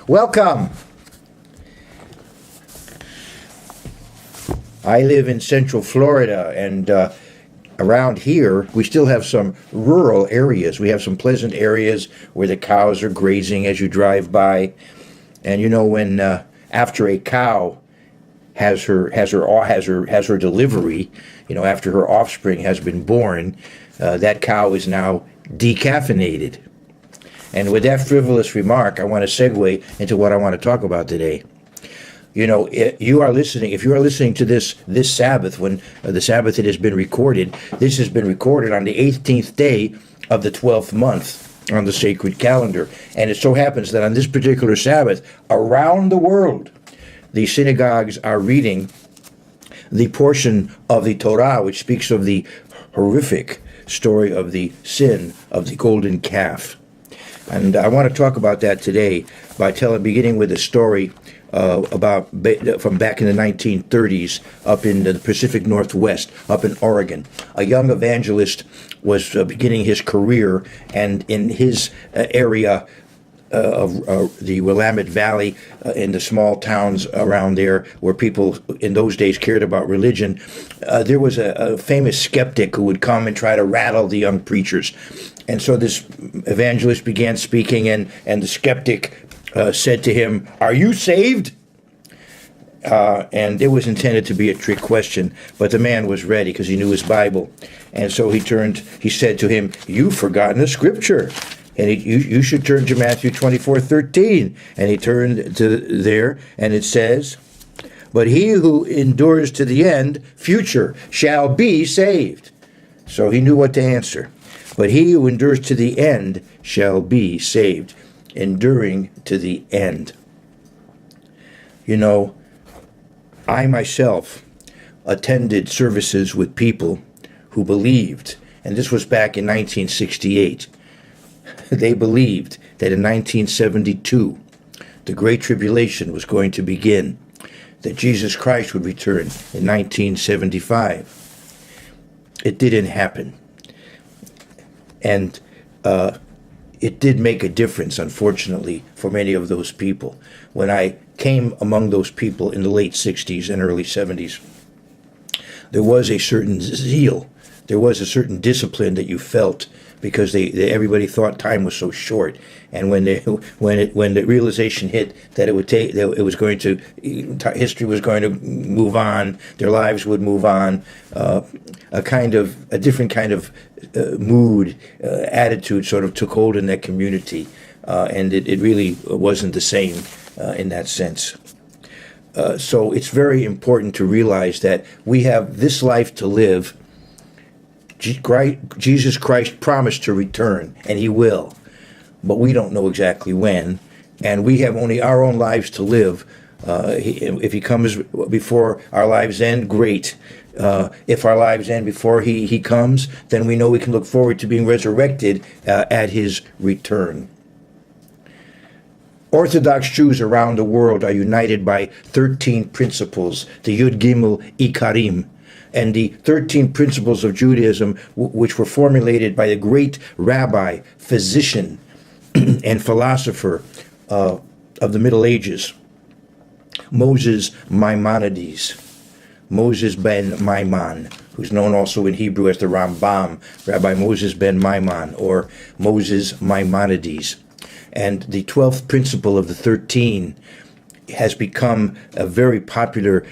Welcome. I live in Central Florida, and around here we still have some rural areas. We have some pleasant areas where the cows are grazing as you drive by. And you know, when after a cow has her delivery, you know, after her offspring has been born, that cow is now decaffeinated. And with that frivolous remark, I want to segue into what I want to talk about today. You know, if you are listening to this Sabbath, when the Sabbath it has been recorded, this has been recorded on the 18th day of the 12th month on the sacred calendar. And it so happens that on this particular Sabbath, around the world, the synagogues are reading the portion of the Torah which speaks of the horrific story of the sin of the golden calf. And I want to talk about that today by beginning with a story from back in the 1930s up in the Pacific Northwest, up in Oregon. A young evangelist was beginning his career, and in his area of the Willamette Valley, in the small towns around there where people in those days cared about religion, there was a famous skeptic who would come and try to rattle the young preachers. And so this evangelist began speaking, and the skeptic said to him, "Are you saved?" And it was intended to be a trick question, but the man was ready because he knew his Bible. And so he said to him, "You've forgotten the scripture. And you should turn to Matthew 24:13. And he turned to there, and it says, "But he who endures to the end, future, shall be saved." So he knew what to answer. But he who endures to the end shall be saved. Enduring to the end. You know, I myself attended services with people who believed, and this was back in 1968. They believed that in 1972, the Great Tribulation was going to begin, that Jesus Christ would return in 1975. It didn't happen. And it did make a difference, unfortunately, for many of those people. When I came among those people in the late 60s and early 70s, there was a certain zeal, there was a certain discipline that you felt, because everybody thought time was so short, and when the realization hit that history was going to move on, their lives would move on, a different kind of mood, attitude sort of took hold in that community, and it really wasn't the same in that sense. So it's very important to realize that we have this life to live. Jesus Christ promised to return, and he will, but we don't know exactly when, and we have only our own lives to live. If he comes before our lives end, great. If our lives end before he comes, then we know we can look forward to being resurrected at his return. Orthodox Jews around the world are united by 13 principles, the Yud Gimel Ikarim, and the 13 principles of Judaism, which were formulated by the great rabbi, physician, and philosopher of the Middle Ages, Moses Maimonides, Moses ben Maimon, who's known also in Hebrew as the Rambam, Rabbi Moses ben Maimon, or Moses Maimonides. And the 12th principle of the 13 has become a very popular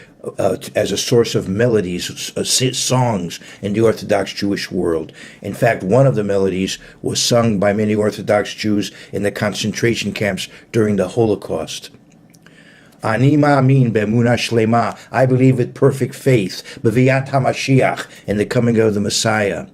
as a source of melodies, songs in the Orthodox Jewish world. In fact, one of the melodies was sung by many Orthodox Jews in the concentration camps during the Holocaust. Ani ma'amin be'emunah shlema, I believe with perfect faith, b'viat HaMashiach, in the coming of the Messiah.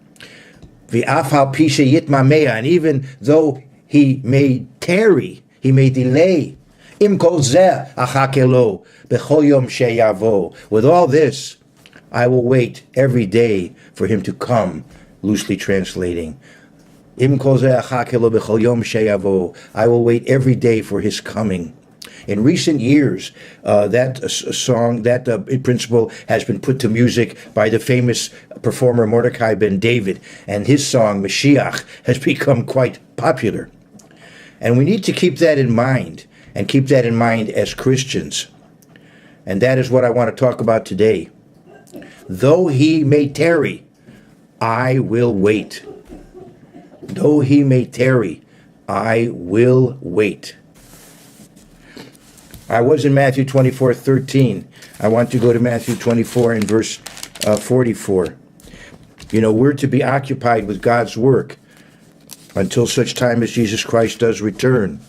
V'af al pi sheyitmamea, and even though he may tarry, he may delay, Im kol zeh achakelo b'chol yom sheyavo. With all this, I will wait every day for him to come, loosely translating. Im kol zeh achakelo b'chol yom sheyavo. I will wait every day for his coming. In recent years, that principle has been put to music by the famous performer Mordecai Ben David, and his song, Mashiach, has become quite popular. And we need to keep that in mind And keep that in mind as Christians. And that is what I want to talk about today. Though he may tarry, I will wait. Though he may tarry, I will wait. I was in Matthew 24:13. I want to go to Matthew 24 and verse 44. You know, we're to be occupied with God's work until such time as Jesus Christ does return,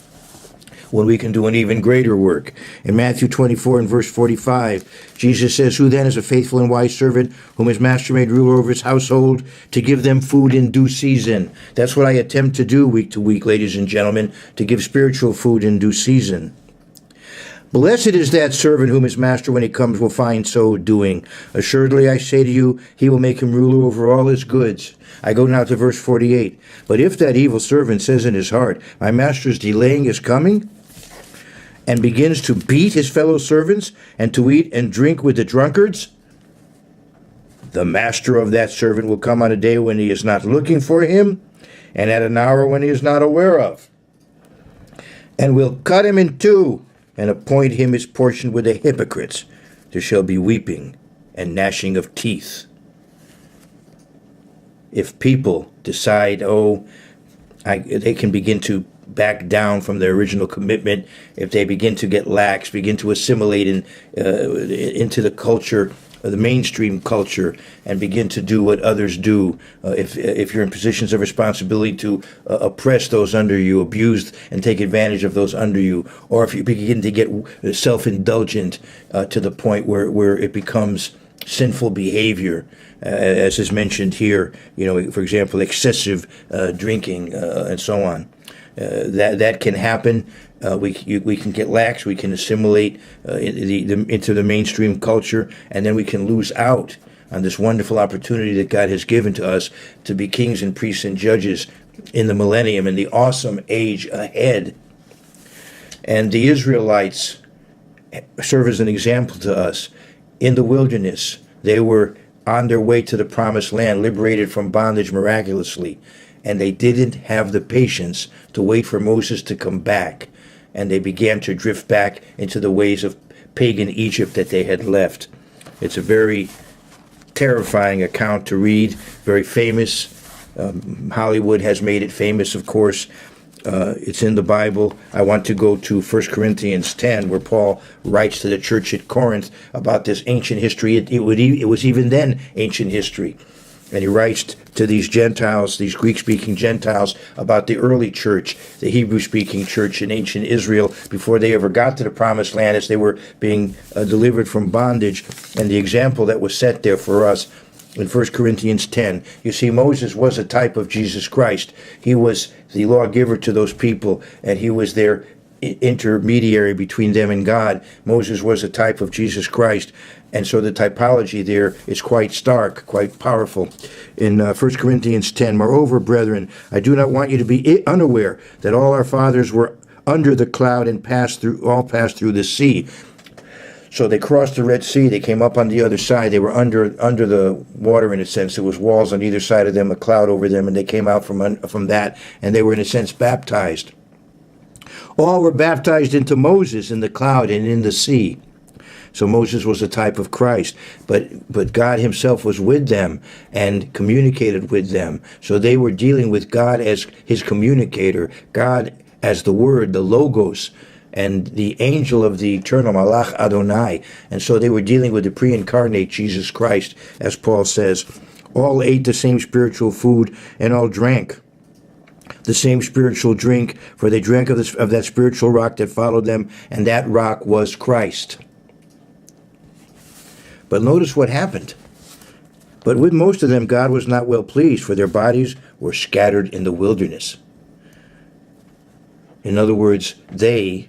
when we can do an even greater work. In Matthew 24 and verse 45, Jesus says, "Who then is a faithful and wise servant, whom his master made ruler over his household, to give them food in due season?" That's what I attempt to do week to week, ladies and gentlemen, to give spiritual food in due season. "Blessed is that servant whom his master, when he comes, will find so doing. Assuredly, I say to you, he will make him ruler over all his goods." I go now to verse 48. "But if that evil servant says in his heart, my master is delaying his coming, and begins to beat his fellow servants and to eat and drink with the drunkards, the master of that servant will come on a day when he is not looking for him, and at an hour when he is not aware of, and will cut him in two, and appoint him his portion with the hypocrites. There shall be weeping and gnashing of teeth." If people decide, they can begin to back down from their original commitment, if they begin to get lax, begin to assimilate into the culture, the mainstream culture, and begin to do what others do, if you're in positions of responsibility to oppress those under you, abuse and take advantage of those under you, or if you begin to get self-indulgent to the point where it becomes sinful behavior, as is mentioned here, for example, excessive drinking and so on. That can happen. We can get lax. We can assimilate into the mainstream culture, and then we can lose out on this wonderful opportunity that God has given to us to be kings and priests and judges in the millennium, in the awesome age ahead. And the Israelites serve as an example to us. In the wilderness, they were on their way to the promised land, liberated from bondage miraculously. And they didn't have the patience to wait for Moses to come back. And they began to drift back into the ways of pagan Egypt that they had left. It's a very terrifying account to read, very famous. Hollywood has made it famous, of course. It's in the Bible. I want to go to 1 Corinthians 10, where Paul writes to the church at Corinth about this ancient history. It was even then ancient history. And he writes to these Gentiles, these Greek-speaking Gentiles, about the early church, the Hebrew-speaking church in ancient Israel, before they ever got to the promised land, as they were being delivered from bondage, and the example that was set there for us in 1 Corinthians 10. You see, Moses was a type of Jesus Christ. He was the lawgiver to those people, and he was their intermediary between them and God. Moses was a type of Jesus Christ. And so the typology there is quite stark, quite powerful. In 1 Corinthians 10, "Moreover, brethren, I do not want you to be unaware that all our fathers were under the cloud and passed through the sea." So they crossed the Red Sea. They came up on the other side. They were under the water, in a sense. There was walls on either side of them, a cloud over them, and they came out from that, and they were, in a sense, baptized. All were baptized into Moses in the cloud and in the sea. So Moses was a type of Christ, but God himself was with them and communicated with them. So they were dealing with God as his communicator, God as the Word, the Logos, and the angel of the eternal, Malach Adonai. And so they were dealing with the pre-incarnate Jesus Christ, as Paul says. All ate the same spiritual food and all drank the same spiritual drink, for they drank of that spiritual rock that followed them, and that rock was Christ. But notice what happened. But with most of them, God was not well pleased, for their bodies were scattered in the wilderness. In other words, in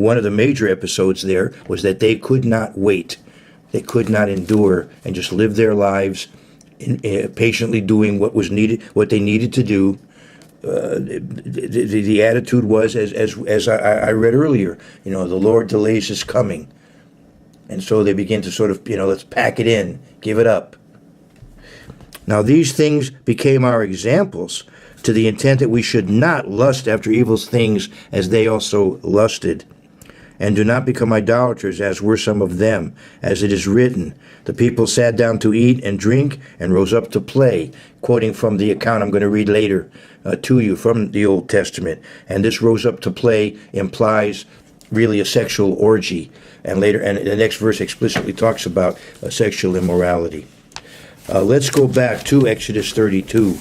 one of the major episodes there was that they could not wait. They could not endure and just live their lives patiently doing what was needed, what they needed to do. The attitude was, as I read earlier, the Lord delays his coming. And so they begin to sort of, let's pack it in, give it up. Now these things became our examples, to the intent that we should not lust after evil things as they also lusted. And do not become idolaters, as were some of them, as it is written, the people sat down to eat and drink and rose up to play, quoting from the account I'm going to read later to you from the Old Testament. And this rose up to play implies really a sexual orgy. And later, and the next verse explicitly talks about sexual immorality. Let's go back to Exodus 32.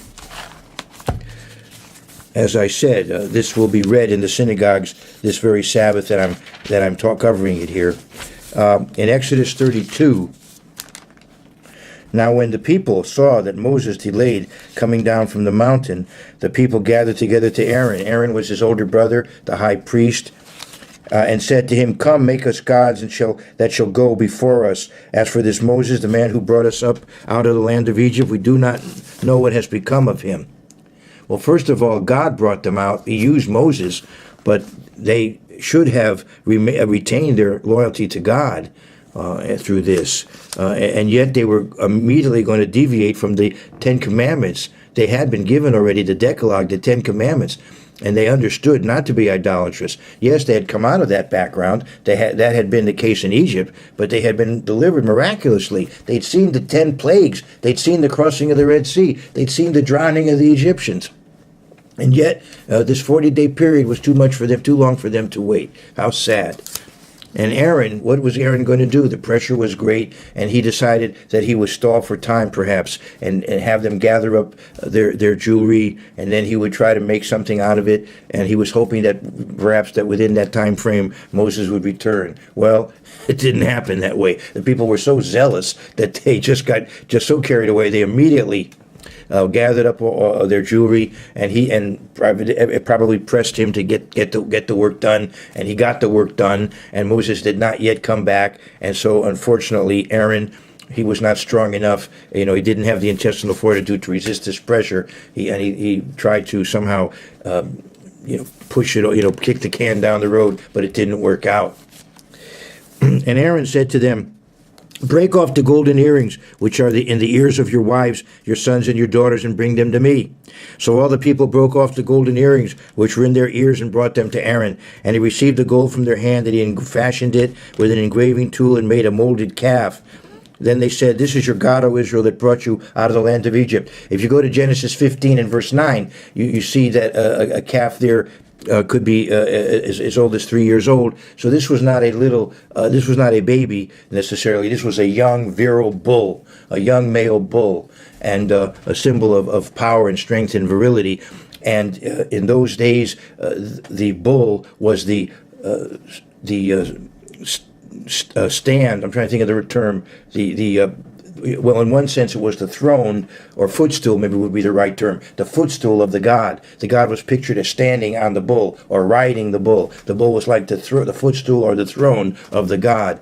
As I said, this will be read in the synagogues this very Sabbath that I'm covering it here. In Exodus 32, now when the people saw that Moses delayed coming down from the mountain, the people gathered together to Aaron. Aaron was his older brother, the high priest, and said to him, "Come, make us gods that shall go before us. As for this Moses, the man who brought us up out of the land of Egypt, we do not know what has become of him." Well, first of all, God brought them out. He used Moses, but they should have retained their loyalty to God through this. And yet they were immediately going to deviate from the Ten Commandments. They had been given already the Decalogue, the Ten Commandments, and they understood not to be idolatrous. Yes, they had come out of that background. That had been the case in Egypt, but they had been delivered miraculously. They'd seen the 10 plagues. They'd seen the crossing of the Red Sea. They'd seen the drowning of the Egyptians. And yet, this 40-day period was too much for them, too long for them to wait. How sad. And Aaron, what was Aaron going to do? The pressure was great, and he decided that he would stall for time, perhaps, and have them gather up their jewelry, and then he would try to make something out of it, and he was hoping that perhaps that within that time frame, Moses would return. Well, it didn't happen that way. The people were so zealous that they just got so carried away, they immediately gathered up their jewelry, and it probably pressed him to get the work done, and he got the work done, and Moses did not yet come back, and so unfortunately Aaron, he was not strong enough. He didn't have the intestinal fortitude to resist this pressure. He tried to somehow push it, kick the can down the road, but it didn't work out. And Aaron said to them, "Break off the golden earrings, which are in the ears of your wives, your sons, and your daughters, and bring them to me." So all the people broke off the golden earrings, which were in their ears, and brought them to Aaron. And he received the gold from their hand, and he fashioned it with an engraving tool, and made a molded calf. Then they said, "This is your God, O Israel, that brought you out of the land of Egypt." If you go to Genesis 15 and verse 9, you see that a calf there could be as old as 3 years old. So this was not this was not a baby necessarily. This was a young, virile bull, a young male bull, and a symbol of power and strength and virility. And in those days, the bull was the stand. I'm trying to think of the term. Well, in one sense, it was the throne, or footstool, maybe would be the right term, the footstool of the god. The god was pictured as standing on the bull, or riding the bull. The bull was like the footstool or the throne of the god.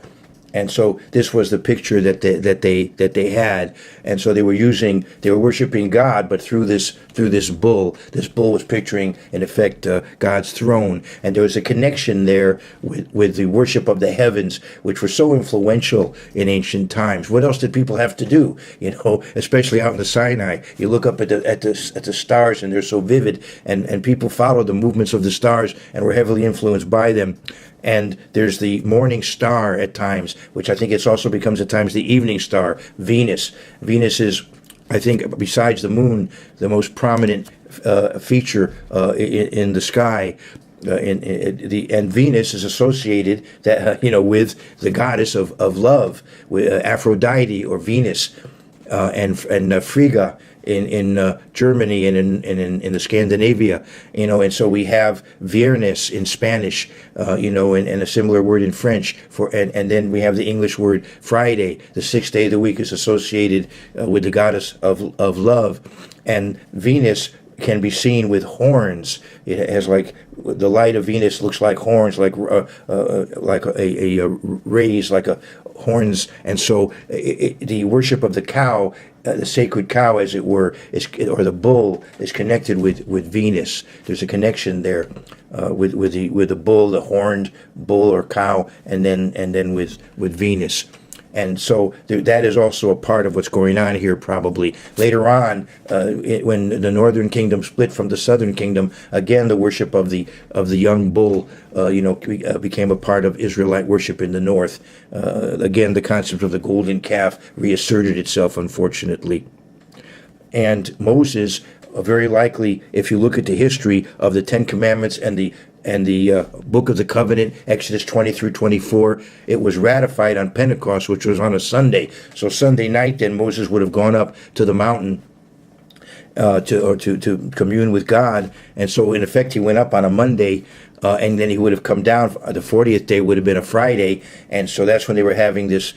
And so this was the picture that they had, and so they were worshiping God, but through this bull. This bull was picturing, in effect, God's throne, and there was a connection there with the worship of the heavens, which were so influential in ancient times. What else did people have to do? Especially out in the Sinai, you look up at the stars, and they're so vivid, and people followed the movements of the stars and were heavily influenced by them. And there's the morning star at times, which I think it also becomes at times the evening star, Venus. Venus is, I think, besides the moon, the most prominent feature in the sky. And Venus is associated with the goddess of love, with Aphrodite or Venus, and Frigga in Germany and in the Scandinavia, and so we have Viernes in Spanish, and a similar word in French and then we have the English word Friday. The sixth day of the week is associated with the goddess of love, and Venus can be seen with horns. It has the light of Venus looks like horns, like a rays, like a horns, and so the worship of the cow, the sacred cow, as it were, or the bull, is connected with Venus. There's a connection there with the bull, the horned bull or cow, and then with Venus. And so that is also a part of what's going on here probably. Later on, when the northern kingdom split from the southern kingdom, again, the worship of the young bull, became a part of Israelite worship in the north. Again, the concept of the golden calf reasserted itself, unfortunately. And Moses, very likely, if you look at the history of the Ten Commandments and the Book of the Covenant, Exodus 20 through 24, it was ratified on Pentecost, which was on a Sunday. So Sunday night, then Moses would have gone up to the mountain to commune with God. And so, in effect, he went up on a Monday, and then he would have come down. The 40th day would have been a Friday, and so that's when they were having this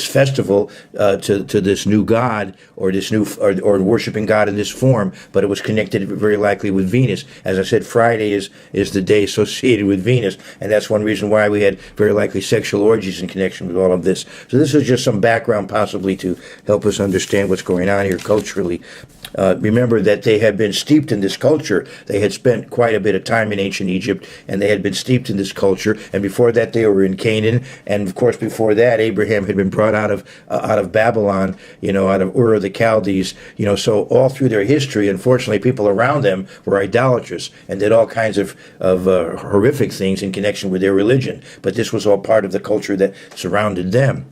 festival to this new god, or this new or worshiping God in this form. But it was connected very likely with Venus. As I said, Friday is the day associated with Venus, and that's one reason why we had very likely sexual orgies in connection with all of this. So this is just some background, possibly to help us understand what's going on here culturally. Remember that they had been steeped in this culture. They had spent quite a bit of time in ancient Egypt, and they had been steeped in this culture. And before that, they were in Canaan. And of course, before that, Abraham had been brought out of Babylon, out of Ur of the Chaldees. So all through their history, unfortunately, people around them were idolatrous and did all kinds of horrific things in connection with their religion. But this was all part of the culture that surrounded them.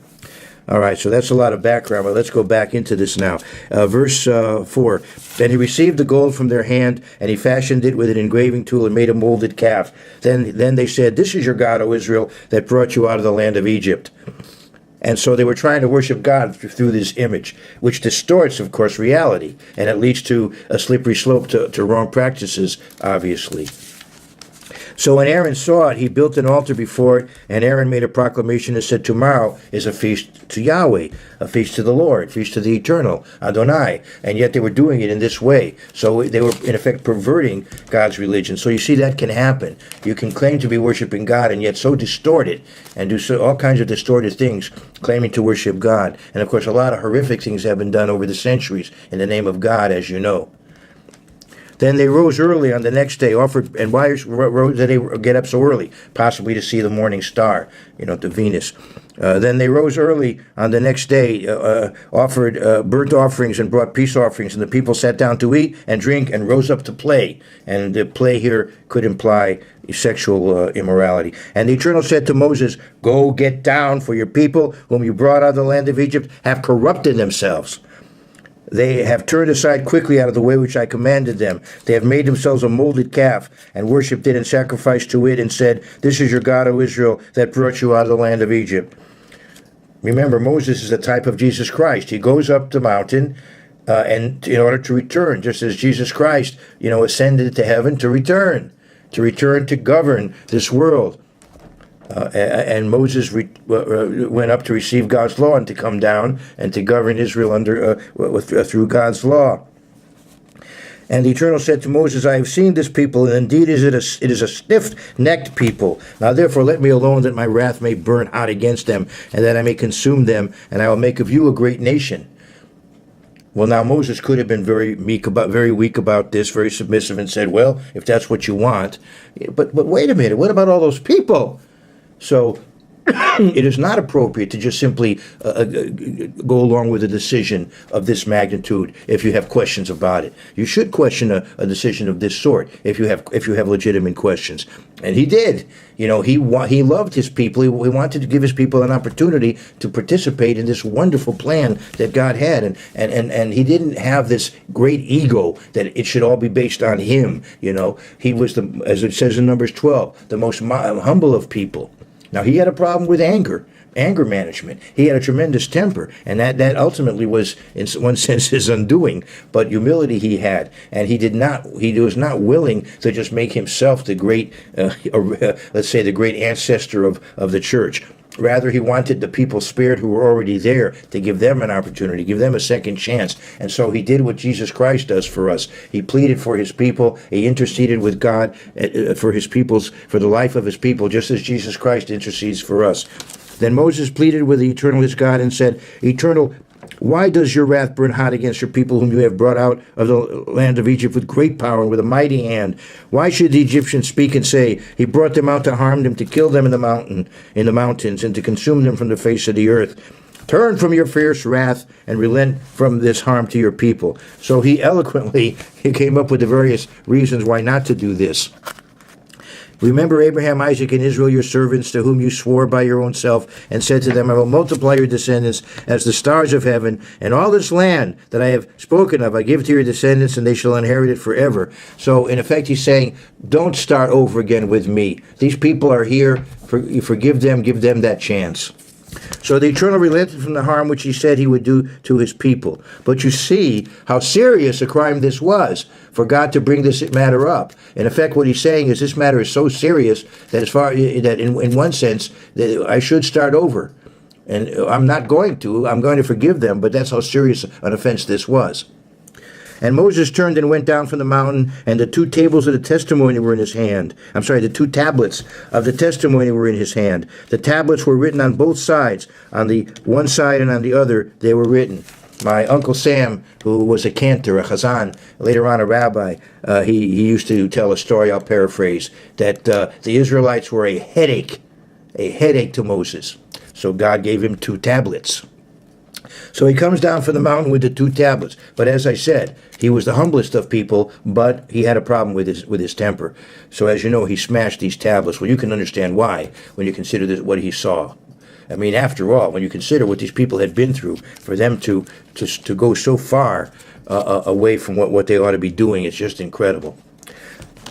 All right, so that's a lot of background, but let's go back into this now. Verse 4, Then he received the gold from their hand, and he fashioned it with an engraving tool and made a molded calf. Then they said, This is your God, O Israel, that brought you out of the land of Egypt. And so they were trying to worship God through this image, which distorts, of course, reality, and it leads to a slippery slope to wrong practices, obviously. So when Aaron saw it, he built an altar before it, and Aaron made a proclamation and said, Tomorrow is a feast to Yahweh, a feast to the Lord, a feast to the Eternal, Adonai. And yet they were doing it in this way. So they were, in effect, perverting God's religion. So you see, that can happen. You can claim to be worshiping God and yet so distort it and do all kinds of distorted things, claiming to worship God. And, of course, a lot of horrific things have been done over the centuries in the name of God, as you know. Then they rose early on the next day, offered, and why did they get up so early? Possibly to see the morning star, to Venus. Then they rose early on the next day, offered burnt offerings and brought peace offerings, and the people sat down to eat and drink and rose up to play. And the play here could imply sexual immorality. And the Eternal said to Moses, Go get down, for your people, whom you brought out of the land of Egypt, have corrupted themselves. They have turned aside quickly out of the way which I commanded them. They have made themselves a molded calf, and worshipped it and sacrificed to it, and said, This is your God, O Israel, that brought you out of the land of Egypt. Remember, Moses is a type of Jesus Christ. He goes up the mountain and in order to return, just as Jesus Christ, ascended to heaven to return to govern this world. And Moses went up to receive God's law and to come down and to govern Israel through God's law. And the Eternal said to Moses, I have seen this people, and indeed it is a stiff-necked people. Now therefore let me alone, that my wrath may burn hot against them, and that I may consume them, and I will make of you a great nation. Well, now Moses could have been very weak about this, very submissive, and said, well, if that's what you want. But wait a minute, what about all those people? So it is not appropriate to just simply go along with a decision of this magnitude if you have questions about it. You should question a decision of this sort if you have legitimate questions. And he did. He loved his people. He wanted to give his people an opportunity to participate in this wonderful plan that God had. And he didn't have this great ego that it should all be based on him. He was, as it says in Numbers 12, the most humble of people. Now, he had a problem with anger management. He had a tremendous temper, and that ultimately was, in one sense, his undoing. But humility he had, and he was not willing to just make himself the great, let's say, the great ancestor of the church. Rather, he wanted the people spared who were already there to give them an opportunity, give them a second chance. And so he did what Jesus Christ does for us. He pleaded for his people. He interceded with God for the life of his people, just as Jesus Christ intercedes for us. Then Moses pleaded with the Eternal his God and said, Eternal, why does your wrath burn hot against your people whom you have brought out of the land of Egypt with great power and with a mighty hand? Why should the Egyptians speak and say, He brought them out to harm them, to kill them in the mountains, and to consume them from the face of the earth? Turn from your fierce wrath and relent from this harm to your people. So he eloquently came up with the various reasons why not to do this. Remember Abraham, Isaac, and Israel, your servants, to whom you swore by your own self, and said to them, I will multiply your descendants as the stars of heaven, and all this land that I have spoken of I give to your descendants, and they shall inherit it forever. So, in effect, he's saying, don't start over again with me. These people are here. Forgive them. Give them that chance. So the Eternal relented from the harm which he said he would do to his people. But you see how serious a crime this was for God to bring this matter up. In effect, what he's saying is this matter is so serious that in one sense that I should start over. And I'm not going to. I'm going to forgive them, but that's how serious an offense this was. And Moses turned and went down from the mountain, and the 2 tables of the testimony were in his hand. The 2 tablets of the testimony were in his hand. The tablets were written on both sides. On the one side and on the other, they were written. My Uncle Sam, who was a cantor, a chazan, later on a rabbi, he used to tell a story, I'll paraphrase, that the Israelites were a headache to Moses. So God gave him 2 tablets. So he comes down from the mountain with the 2 tablets. But as I said, he was the humblest of people, but he had a problem with his temper. So as you know, he smashed these tablets. Well, you can understand why when you consider what he saw. I mean, after all, when you consider what these people had been through, for them to go so far away from what they ought to be doing, it's just incredible.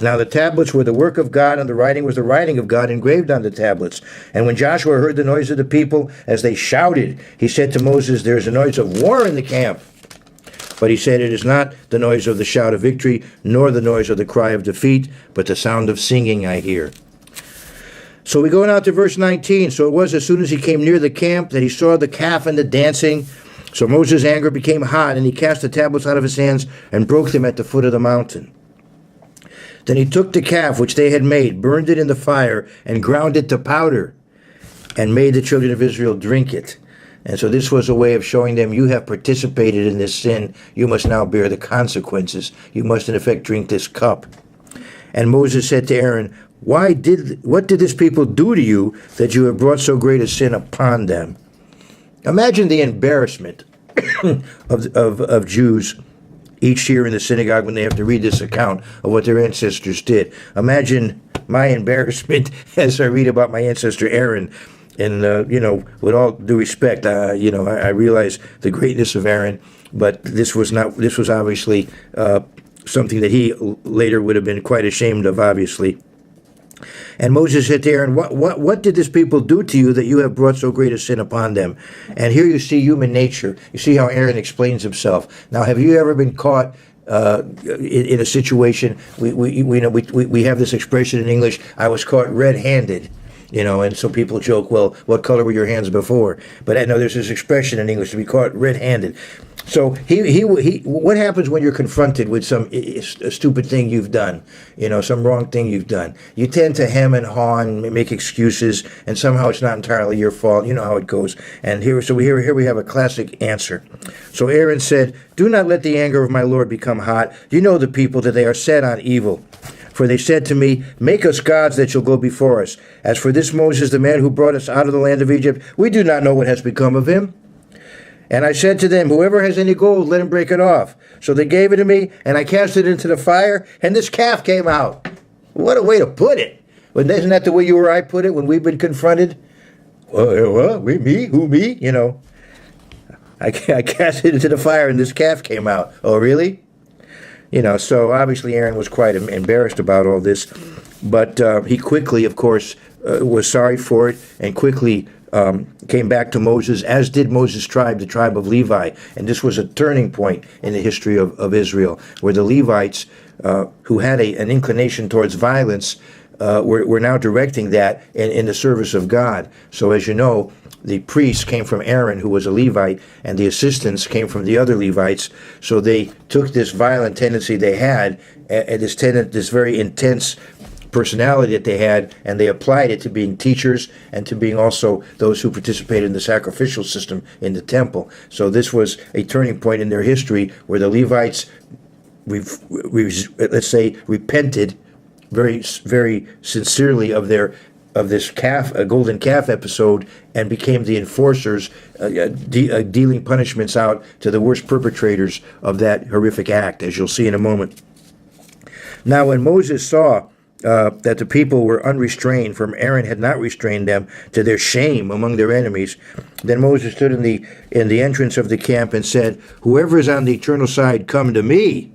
Now the tablets were the work of God, and the writing was the writing of God engraved on the tablets. And when Joshua heard the noise of the people as they shouted, he said to Moses, there is a noise of war in the camp. But he said, it is not the noise of the shout of victory, nor the noise of the cry of defeat, but the sound of singing I hear. So we go now to verse 19. So it was as soon as he came near the camp that he saw the calf and the dancing. So Moses' anger became hot, and he cast the tablets out of his hands and broke them at the foot of the mountain. Then he took the calf which they had made, burned it in the fire, and ground it to powder, and made the children of Israel drink it. And so this was a way of showing them, you have participated in this sin, you must now bear the consequences. You must in effect drink this cup. And Moses said to Aaron, what did this people do to you that you have brought so great a sin upon them? Imagine the embarrassment of Jews each year in the synagogue when they have to read this account of what their ancestors did. Imagine my embarrassment as I read about my ancestor Aaron. And, with all due respect, I realize the greatness of Aaron, but this was obviously something that he later would have been quite ashamed of, obviously. And Moses said to Aaron, what did this people do to you that you have brought so great a sin upon them? And here you see human nature. You see how Aaron explains himself. Now, have you ever been caught in a situation? We have this expression in English, I was caught red-handed. And so people joke, well, what color were your hands before? But I know there's this expression in English, to be caught red-handed. So he what happens when you're confronted with a stupid thing you've done, some wrong thing you've done? You tend to hem and haw and make excuses, and somehow it's not entirely your fault. You know how it goes. And here we have a classic answer. So Aaron said, do not let the anger of my Lord become hot. You know the people, that they are set on evil. For they said to me, make us gods that shall go before us. As for this Moses, the man who brought us out of the land of Egypt, we do not know what has become of him. And I said to them, whoever has any gold, let him break it off. So they gave it to me, and I cast it into the fire, and this calf came out. What a way to put it. But isn't that the way you or I put it when we've been confronted? Me? Who, me? I cast it into the fire, and this calf came out. Oh, really? So obviously Aaron was quite embarrassed about all this, but he quickly, of course, was sorry for it, and quickly came back to Moses, as did Moses' tribe, the tribe of Levi. And this was a turning point in the history of Israel, where the Levites, who had an inclination towards violence, were now directing that in the service of God. So as you know, the priests came from Aaron, who was a Levite, and the assistants came from the other Levites. So they took this violent tendency they had, and this very intense personality that they had, and they applied it to being teachers and to being also those who participated in the sacrificial system in the temple. So this was a turning point in their history where the Levites, let's say, repented very, very sincerely of their this calf, a golden calf episode, and became the enforcers, dealing punishments out to the worst perpetrators of that horrific act, as you'll see in a moment. Now, when Moses saw that the people were unrestrained, for Aaron had not restrained them, to their shame among their enemies, then Moses stood in the entrance of the camp and said, "Whoever is on the eternal side, come to me."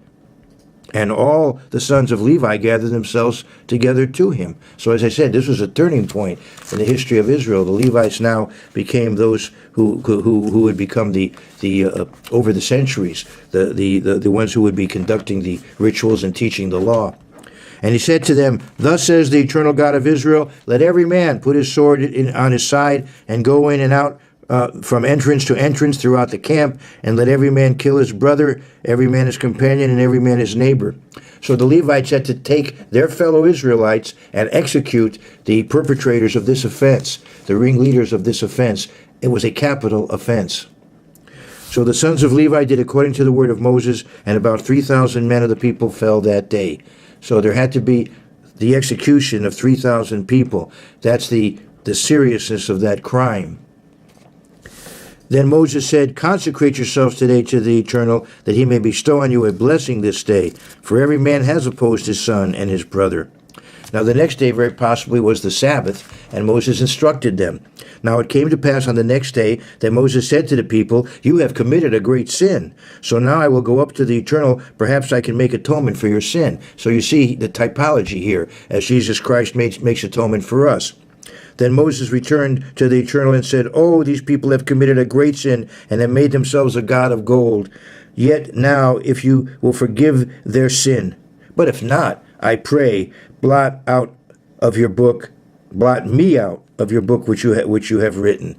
And all the sons of Levi gathered themselves together to him. So as I said, this was a turning point in the history of Israel. The Levites now became those who would become the over the centuries, the ones who would be conducting the rituals and teaching the law. And he said to them, "Thus says the eternal God of Israel, let every man put his sword on his side and go in and out from entrance to entrance throughout the camp, and let every man kill his brother, every man his companion, and every man his neighbor." So the Levites had to take their fellow Israelites and execute the perpetrators of this offense, the ringleaders of this offense. It was a capital offense. So the sons of Levi did according to the word of Moses, and about 3,000 men of the people fell that day. So there had to be the execution of 3,000 people. That's the seriousness of that crime. Then Moses said, "Consecrate yourselves today to the Eternal, that he may bestow on you a blessing this day. For every man has opposed his son and his brother." Now the next day very possibly was the Sabbath, and Moses instructed them. Now it came to pass on the next day that Moses said to the people, "You have committed a great sin. So now I will go up to the Eternal. Perhaps I can make atonement for your sin." So you see the typology here, as Jesus Christ makes atonement for us. Then Moses returned to the Eternal and said, "Oh, these people have committed a great sin and have made themselves a god of gold. Yet now, if you will forgive their sin, but if not, I pray, blot me out of your book which you have written."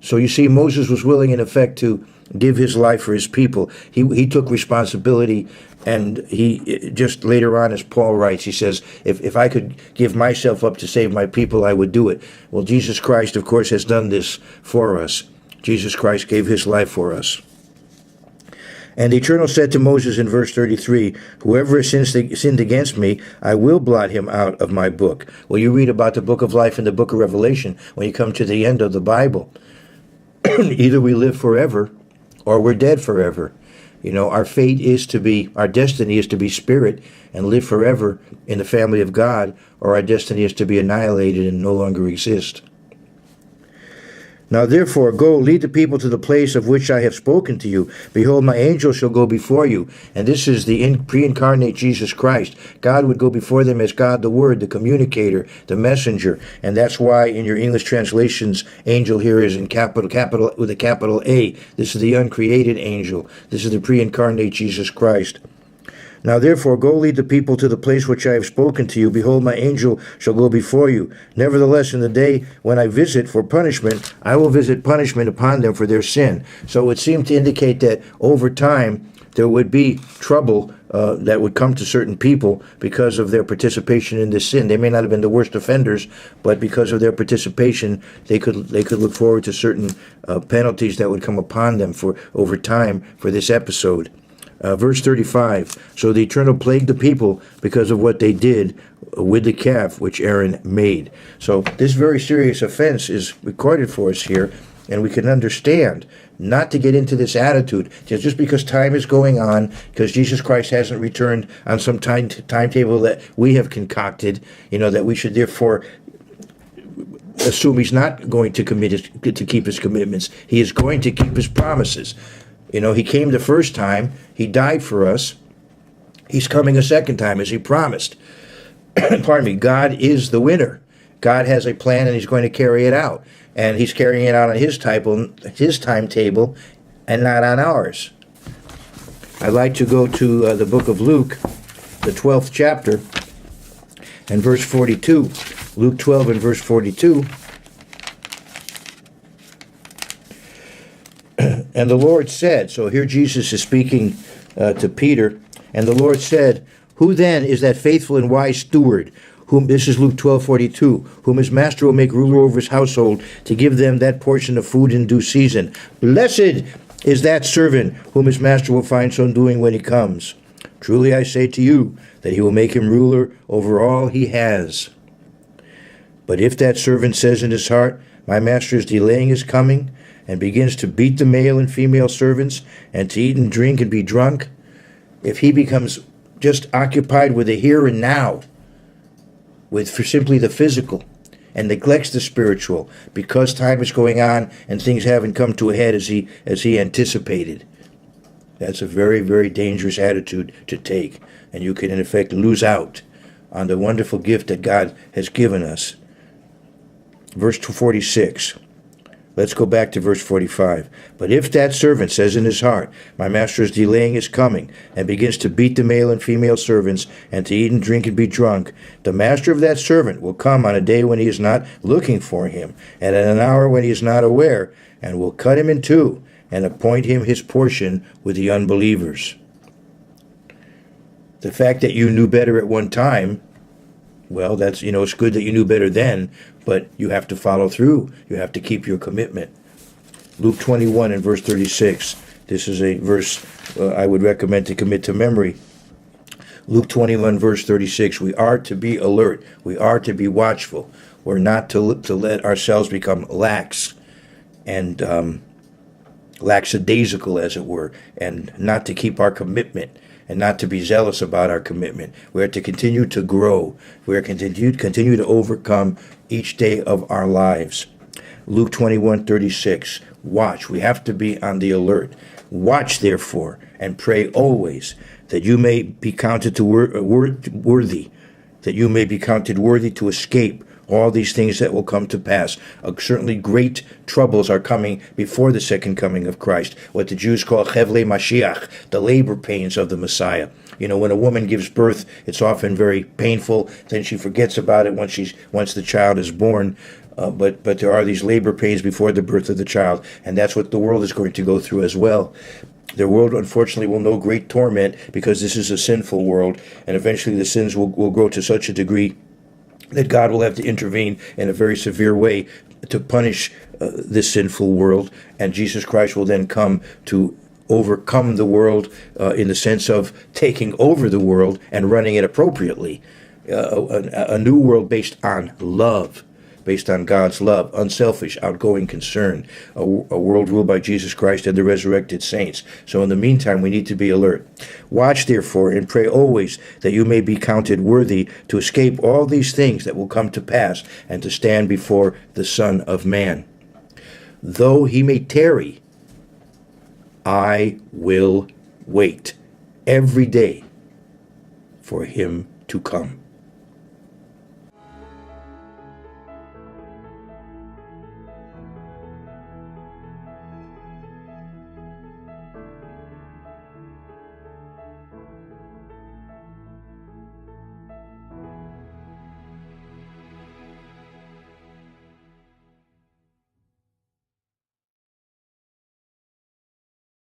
So you see, Moses was willing, in effect, to give his life for his people. He took responsibility, and he just later on, as Paul writes, he says, if I could give myself up to save my people, I would do it. Well, Jesus Christ, of course, has done this for us. Jesus Christ gave his life for us. And the Eternal said to Moses in verse 33, "Whoever has sinned against me, I will blot him out of my book." Well, you read about the book of life in the book of Revelation when you come to the end of the Bible. Either we live forever or we're dead forever. You know, our destiny is to be spirit and live forever in the family of God, or our destiny is to be annihilated and no longer exist. "Now therefore go, lead the people to the place of which I have spoken to you. Behold, my angel shall go before you." And this is the pre-incarnate Jesus Christ. God would go before them as God the Word, the communicator, the messenger. And that's why in your English translations, angel here is in capital with a capital A. This is the uncreated angel. This is the pre-incarnate Jesus Christ. "Now therefore go, lead the people to the place which I have spoken to you. Behold, my angel shall go before you. Nevertheless, in the day when I visit for punishment, I will visit punishment upon them for their sin." So it would seem to indicate that over time there would be trouble that would come to certain people because of their participation in this sin. They may not have been the worst offenders, but because of their participation, they could look forward to certain penalties that would come upon them for over time for this episode. Verse 35, "So the Eternal plagued the people because of what they did with the calf which Aaron made." So this very serious offense is recorded for us here, and we can understand not to get into this attitude just because time is going on, because Jesus Christ hasn't returned on some timetable that we have concocted, that we should therefore assume he's not going to keep his commitments. He is going to keep his promises. He came the first time. He died for us. He's coming a second time, as he promised. Pardon me. God is the winner. God has a plan, and he's going to carry it out. And he's carrying it out on his timetable, and not on ours. I'd like to go to the book of Luke, the 12th chapter, and verse 42. Luke 12 and verse 42. "And the Lord said," so here Jesus is speaking to Peter, "and the Lord said, who then is that faithful and wise steward, this is Luke 12:42, whom his master will make ruler over his household, to give them that portion of food in due season? Blessed is that servant whom his master will find so doing when he comes. Truly I say to you, that he will make him ruler over all he has." But if that servant says in his heart, my master is delaying his coming, and begins to beat the male and female servants, and to eat and drink and be drunk, if he becomes just occupied with the here and now, with for simply the physical, and neglects the spiritual, because time is going on and things haven't come to a head as he anticipated, that's a very, very dangerous attitude to take, and you can in effect lose out on the wonderful gift that God has given us. Verse 46. Let's go back to verse 45. But if that servant says in his heart, my master is delaying his coming, and begins to beat the male and female servants, and to eat and drink and be drunk, the master of that servant will come on a day when he is not looking for him, and at an hour when he is not aware, and will cut him in two, and appoint him his portion with the unbelievers. The fact that you knew better at one time, well, that's, it's good that you knew better then, but you have to follow through. You have to keep your commitment. Luke 21 and verse 36. This is a verse I would recommend to commit to memory. Luke 21 verse 36. We are to be alert. We are to be watchful. We're not to let ourselves become lax and lackadaisical, as it were, and not to keep our commitment, and not to be zealous about our commitment. We are to continue to grow. We are to continue to overcome each day of our lives. Luke 21:36. Watch. We have to be on the alert. Watch, therefore, and pray always, that you may be counted worthy, that you may be counted worthy to escape all these things that will come to pass. Certainly great troubles are coming before the second coming of Christ, what the Jews call Chevlei Mashiach, the labor pains of the Messiah. When a woman gives birth, it's often very painful. Then she forgets about it once the child is born. But there are these labor pains before the birth of the child, and that's what the world is going to go through as well. The world, unfortunately, will know great torment because this is a sinful world, and eventually the sins will grow to such a degree that God will have to intervene in a very severe way to punish this sinful world, and Jesus Christ will then come to overcome the world in the sense of taking over the world and running it appropriately. A new world based on love, based on God's love, unselfish, outgoing concern, a world ruled by Jesus Christ and the resurrected saints. So in the meantime, we need to be alert. Watch, therefore, and pray always that you may be counted worthy to escape all these things that will come to pass and to stand before the Son of Man. Though he may tarry, I will wait every day for him to come.